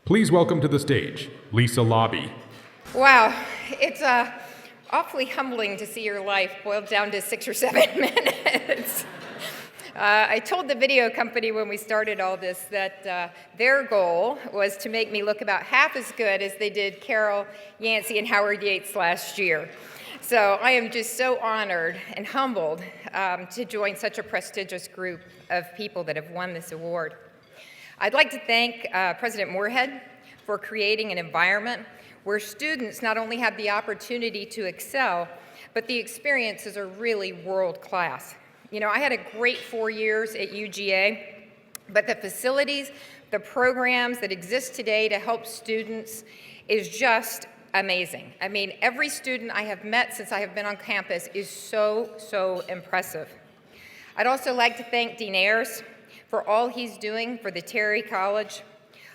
Please welcome to the stage, Lisa Laube. Wow, it's awfully humbling to see your life boiled down to 6 or 7 minutes. I told the video company when we started all this that their goal was to make me look about half as good as they did Carol Yancey and Howard Yates last year. So I am just so honored and humbled to join such a prestigious group of people that have won this award. I'd like to thank President Moorhead for creating an environment where students not only have the opportunity to excel, but the experiences are really world-class. You know, I had a great 4 years at UGA, but the facilities, the programs that exist today to help students is just amazing. I mean, every student I have met since I have been on campus is so impressive. I'd also like to thank Dean Ayers for all he's doing for the Terry College.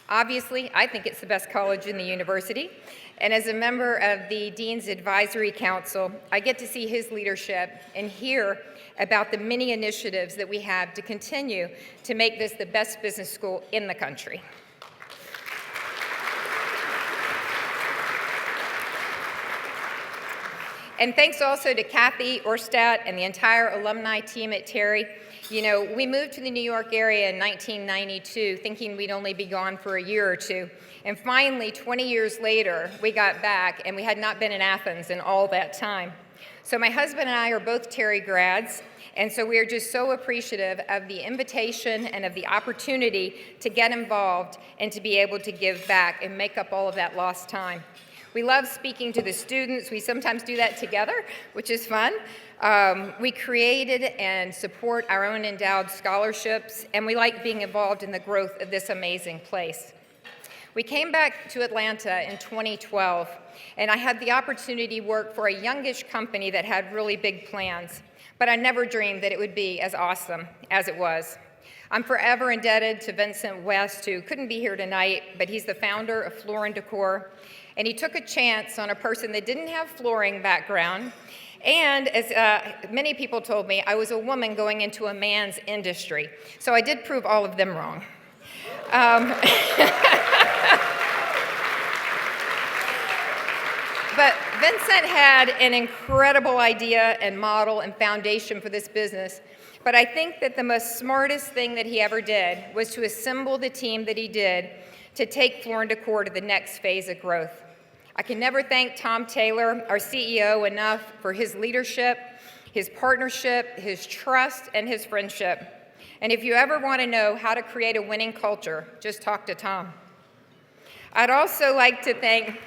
Obviously, I think it's the best college in the university, and as a member of the Dean's Advisory Council, I get to see his leadership and hear about the many initiatives that we have to continue to make this the best business school in the country. And thanks also to Kathy Orstadt and the entire alumni team at Terry. You know, we moved to the New York area in 1992 thinking we'd only be gone for a year or two. And finally, 20 years later, we got back and we had not been in Athens in all that time. So my husband and I are both Terry grads, and so we are just so appreciative of the invitation and of the opportunity to get involved and to be able to give back and make up all of that lost time. We love speaking to the students. We sometimes do that together, which is fun. We created and support our own endowed scholarships, and we like being involved in the growth of this amazing place. We came back to Atlanta in 2012, and I had the opportunity to work for a youngish company that had really big plans, but I never dreamed that it would be as awesome as it was. I'm forever indebted to Vincent West, who couldn't be here tonight, but he's the founder of Floor & Decor, and he took a chance on a person that didn't have flooring background, and as many people told me, I was a woman going into a man's industry, so I did prove all of them wrong. But Vincent had an incredible idea and model and foundation for this business. But I think that the most smartest thing that he ever did was to assemble the team that he did to take Floor & Decor to the next phase of growth. I can never thank Tom Taylor, our CEO, enough for his leadership, his partnership, his trust, and his friendship. And if you ever want to know how to create a winning culture, just talk to Tom. I'd also like to thank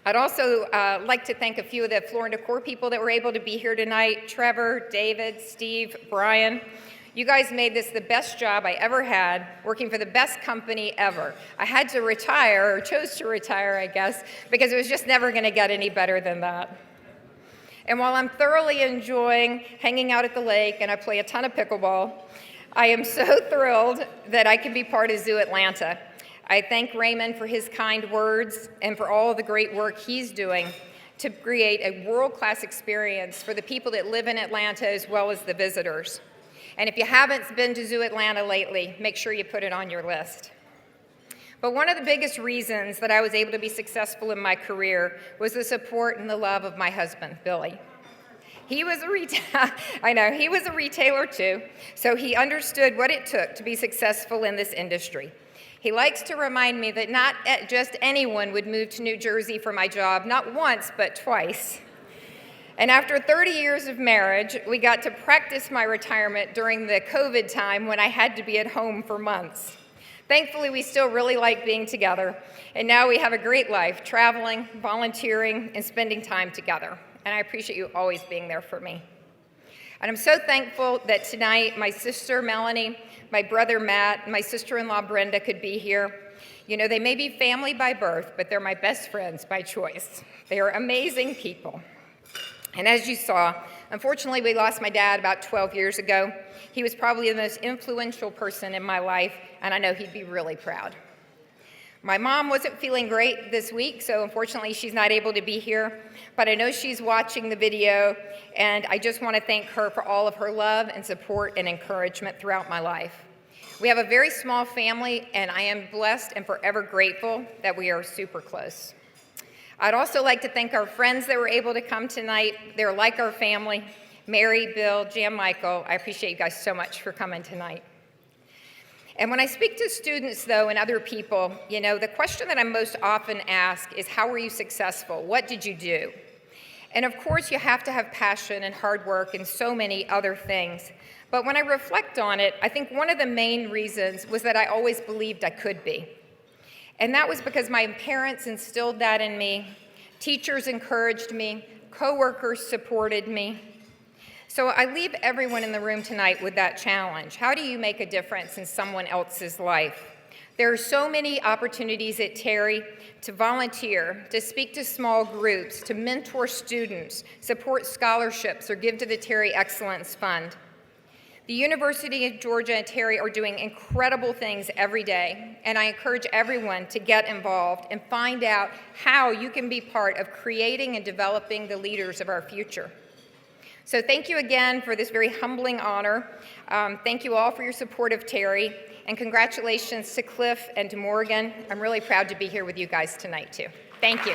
a few of the Floor & Decor people that were able to be here tonight: Trevor, David, Steve, Brian. You guys made this the best job I ever had, working for the best company ever. I had to retire, or chose to retire, I guess, because it was just never going to get any better than that. And while I'm thoroughly enjoying hanging out at the lake and I play a ton of pickleball, I am so thrilled that I can be part of Zoo Atlanta. I thank Raymond for his kind words and for all of the great work he's doing to create a world-class experience for the people that live in Atlanta as well as the visitors. And if you haven't been to Zoo Atlanta lately, make sure you put it on your list. But one of the biggest reasons that I was able to be successful in my career was the support and the love of my husband, Billy. He was a retailer too, so he understood what it took to be successful in this industry. He likes to remind me that not just anyone would move to New Jersey for my job, not once, but twice. And after 30 years of marriage, we got to practice my retirement during the COVID time when I had to be at home for months. Thankfully, we still really like being together, and now we have a great life, traveling, volunteering, and spending time together. And I appreciate you always being there for me. And I'm so thankful that tonight my sister Melanie, my brother Matt, and my sister-in-law Brenda could be here. You know, they may be family by birth, but they're my best friends by choice. They are amazing people. And as you saw, unfortunately, we lost my dad about 12 years ago. He was probably the most influential person in my life, and I know he'd be really proud. My mom wasn't feeling great this week, so unfortunately she's not able to be here, but I know she's watching the video, and I just want to thank her for all of her love and support and encouragement throughout my life. We have a very small family, and I am blessed and forever grateful that we are super close. I'd also like to thank our friends that were able to come tonight. They're like our family. Mary, Bill, Jan, Michael, I appreciate you guys so much for coming tonight. And when I speak to students, though, and other people, the question that I'm most often asked is, how were you successful? What did you do? And of course, you have to have passion and hard work and so many other things. But when I reflect on it, I think one of the main reasons was that I always believed I could be. And that was because my parents instilled that in me, teachers encouraged me, coworkers supported me. So I leave everyone in the room tonight with that challenge. How do you make a difference in someone else's life? There are so many opportunities at Terry to volunteer, to speak to small groups, to mentor students, support scholarships, or give to the Terry Excellence Fund. The University of Georgia and Terry are doing incredible things every day, and I encourage everyone to get involved and find out how you can be part of creating and developing the leaders of our future. So thank you again for this very humbling honor. Thank you all for your support of Terry, and congratulations to Cliff and to Morgan. I'm really proud to be here with you guys tonight, too. Thank you.